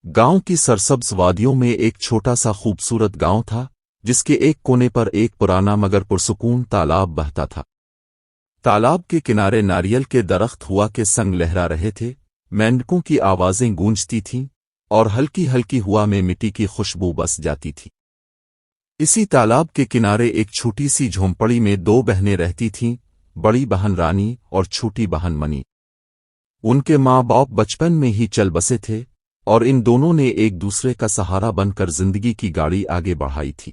गांव की सरसब्ज वादियों में एक छोटा सा खूबसूरत गांव था, जिसके एक कोने पर एक पुराना मगर पुरसुकून तालाब बहता था। तालाब के किनारे नारियल के दरख्त हुआ के संग लहरा रहे थे, मेंढकों की आवाजें गूंजती थीं और हल्की हल्की हवा में मिट्टी की खुशबू बस जाती थी। इसी तालाब के किनारे एक छोटी सी झोंपड़ी में दो बहनें रहती थीं, बड़ी बहन रानी और छोटी बहन मनी। उनके माँ बाप बचपन में ही चल बसे थे और इन दोनों ने एक दूसरे का सहारा बनकर जिंदगी की गाड़ी आगे बढ़ाई थी।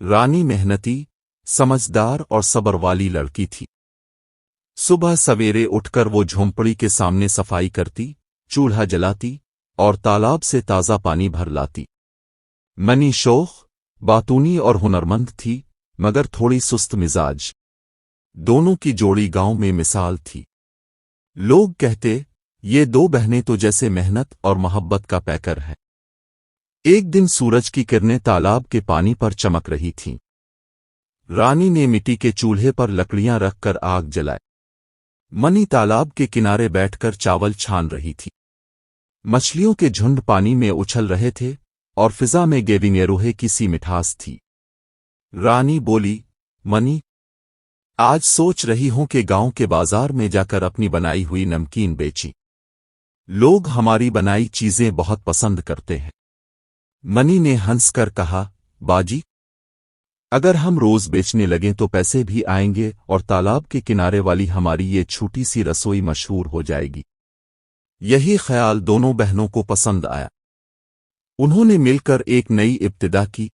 रानी मेहनती, समझदार और सब्र वाली लड़की थी। सुबह सवेरे उठकर वो झोंपड़ी के सामने सफाई करती, चूल्हा जलाती और तालाब से ताज़ा पानी भर लाती। मनी शोख, बातूनी और हुनरमंद थी, मगर थोड़ी सुस्त मिजाज। दोनों की जोड़ी गांव में मिसाल थी। लोग कहते, ये दो बहनें तो जैसे मेहनत और मोहब्बत का पैकर है। एक दिन सूरज की किरणें तालाब के पानी पर चमक रही थीं। रानी ने मिट्टी के चूल्हे पर लकड़ियां रखकर आग जलाई। मनी तालाब के किनारे बैठकर चावल छान रही थी। मछलियों के झुंड पानी में उछल रहे थे और फिजा में गेविंगेरोहे की सी मिठास थी। रानी बोली, मनी, आज सोच रही हूं कि गांव के बाजार में जाकर अपनी बनाई हुई नमकीन बेची। लोग हमारी बनाई चीजें बहुत पसंद करते हैं। मनी ने हंसकर कहा, बाजी, अगर हम रोज बेचने लगें तो पैसे भी आएंगे और तालाब के किनारे वाली हमारी ये छोटी सी रसोई मशहूर हो जाएगी। यही ख्याल दोनों बहनों को पसंद आया। उन्होंने मिलकर एक नई इब्तिदा की।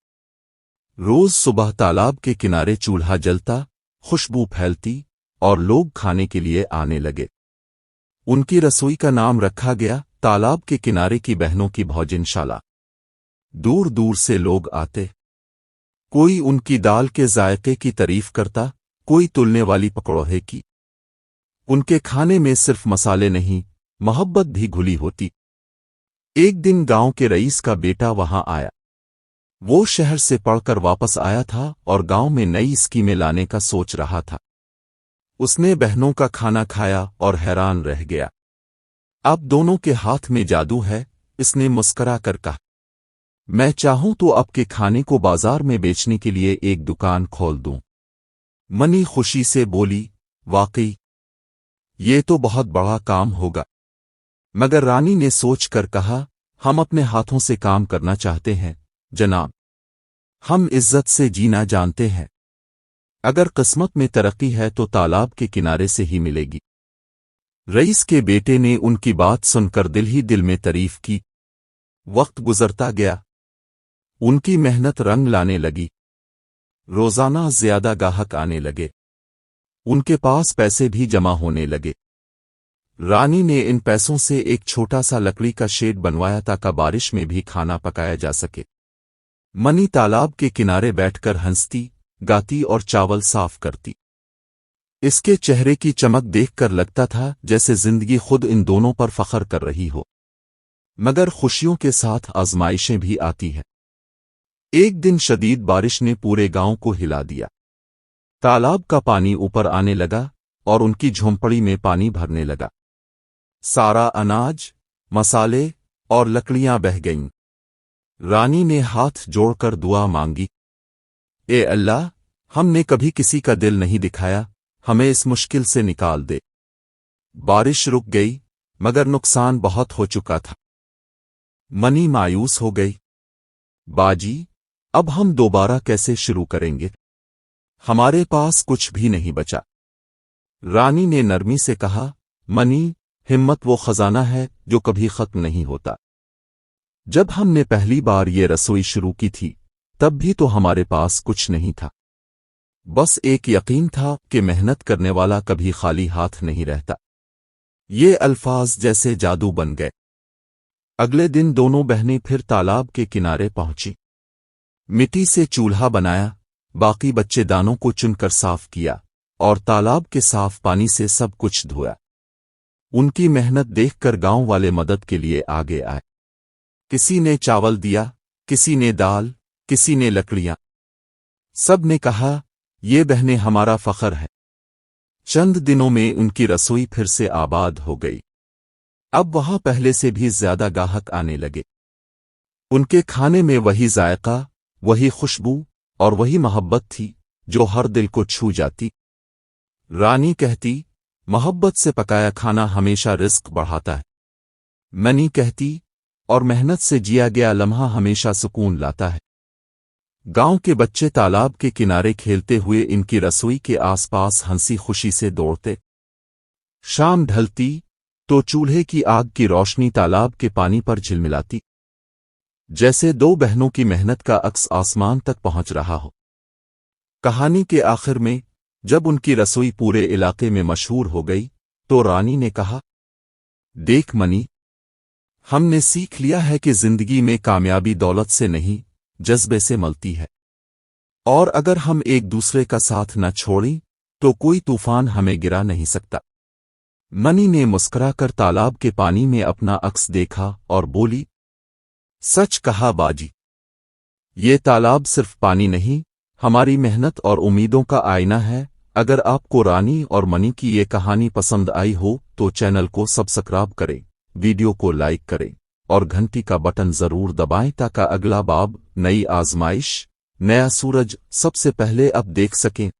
रोज सुबह तालाब के किनारे चूल्हा जलता, खुशबू फैलती और लोग खाने के लिए आने लगे। उनकी रसोई का नाम रखा गया तालाब के किनारे की बहनों की भोजनशाला। दूर दूर से लोग आते। कोई उनकी दाल के जायके की तारीफ करता, कोई तुलने वाली पकौड़े की। उनके खाने में सिर्फ मसाले नहीं, मोहब्बत भी घुली होती। एक दिन गांव के रईस का बेटा वहां आया। वो शहर से पढ़कर वापस आया था और गांव में नई स्कीमें लाने का सोच रहा था। उसने बहनों का खाना खाया और हैरान रह गया। अब दोनों के हाथ में जादू है, इसने मुस्करा कर कहा। मैं चाहूं तो आपके खाने को बाजार में बेचने के लिए एक दुकान खोल दूं। मनी खुशी से बोली, वाकई ये तो बहुत बड़ा काम होगा। मगर रानी ने सोचकर कहा, हम अपने हाथों से काम करना चाहते हैं, जनाब। हम इज्जत से जीना जानते हैं। अगर किस्मत में तरक्की है तो तालाब के किनारे से ही मिलेगी। रईस के बेटे ने उनकी बात सुनकर दिल ही दिल में तारीफ की। वक्त गुजरता गया। उनकी मेहनत रंग लाने लगी। रोजाना ज्यादा गाहक आने लगे। उनके पास पैसे भी जमा होने लगे। रानी ने इन पैसों से एक छोटा सा लकड़ी का शेड बनवाया ताकि बारिश में भी खाना पकाया जा सके। मनी तालाब के किनारे बैठकर हंसती, गाती और चावल साफ करती। इसके चेहरे की चमक देखकर लगता था जैसे जिंदगी खुद इन दोनों पर फख्र कर रही हो। मगर खुशियों के साथ आजमाइशें भी आती हैं। एक दिन शदीद बारिश ने पूरे गांव को हिला दिया। तालाब का पानी ऊपर आने लगा और उनकी झोंपड़ी में पानी भरने लगा। सारा अनाज, मसाले और लकड़ियां बह गईं। रानी ने हाथ जोड़कर दुआ मांगी, ए अल्लाह, हमने कभी किसी का दिल नहीं दिखाया, हमें इस मुश्किल से निकाल दे। बारिश रुक गई, मगर नुकसान बहुत हो चुका था। मनी मायूस हो गई। बाजी, अब हम दोबारा कैसे शुरू करेंगे? हमारे पास कुछ भी नहीं बचा। रानी ने नरमी से कहा, मनी, हिम्मत वो खजाना है जो कभी खत्म नहीं होता। जब हमने पहली बार ये रसोई शुरू की थी, तब भी तो हमारे पास कुछ नहीं था। बस एक यकीन था कि मेहनत करने वाला कभी खाली हाथ नहीं रहता। ये अल्फाज जैसे जादू बन गए। अगले दिन दोनों बहनें फिर तालाब के किनारे पहुंची। मिट्टी से चूल्हा बनाया, बाकी बच्चे दानों को चुनकर साफ किया और तालाब के साफ पानी से सब कुछ धोया। उनकी मेहनत देखकर गांव वाले मदद के लिए आगे आए। किसी ने चावल दिया, किसी ने दाल, किसी ने लकड़ियां। सब ने कहा, ये बहनें हमारा फख्र है। चंद दिनों में उनकी रसोई फिर से आबाद हो गई। اب वहां पहले से भी ज्यादा गाहक आने लगे। उनके खाने में वही जायका, वही खुशबू और वही मोहब्बत थी जो हर दिल को छू जाती। रानी कहती, मोहब्बत से पकाया खाना हमेशा रिस्क बढ़ाता है। मनी कहती, और मेहनत से जिया गया लम्हा हमेशा सुकून लाता है। गांव के बच्चे तालाब के किनारे खेलते हुए इनकी रसोई के आसपास हंसी खुशी से दौड़ते। शाम ढलती तो चूल्हे की आग की रोशनी तालाब के पानी पर झिलमिलाती, जैसे दो बहनों की मेहनत का अक्स आसमान तक पहुंच रहा हो। कहानी के आखिर में जब उनकी रसोई पूरे इलाके में मशहूर हो गई तो रानी ने कहा, देख मनी, हमने सीख लिया है कि जिंदगी में कामयाबी दौलत से नहीं, जज्बे से मिलती है। और अगर हम एक दूसरे का साथ न छोड़ें तो कोई तूफान हमें गिरा नहीं सकता। मनी ने मुस्कुराकर तालाब के पानी में अपना अक्स देखा और बोली, सच कहा बाजी, ये तालाब सिर्फ पानी नहीं, हमारी मेहनत और उम्मीदों का आईना है। अगर आपको रानी और मनी की ये कहानी पसंद आई हो तो चैनल को सब्सक्राइब करें, वीडियो को लाइक करें और घंटी का बटन जरूर दबाएं ताकि अगला बाब, नई आजमाइश, नया सूरज सबसे पहले आप देख सकें।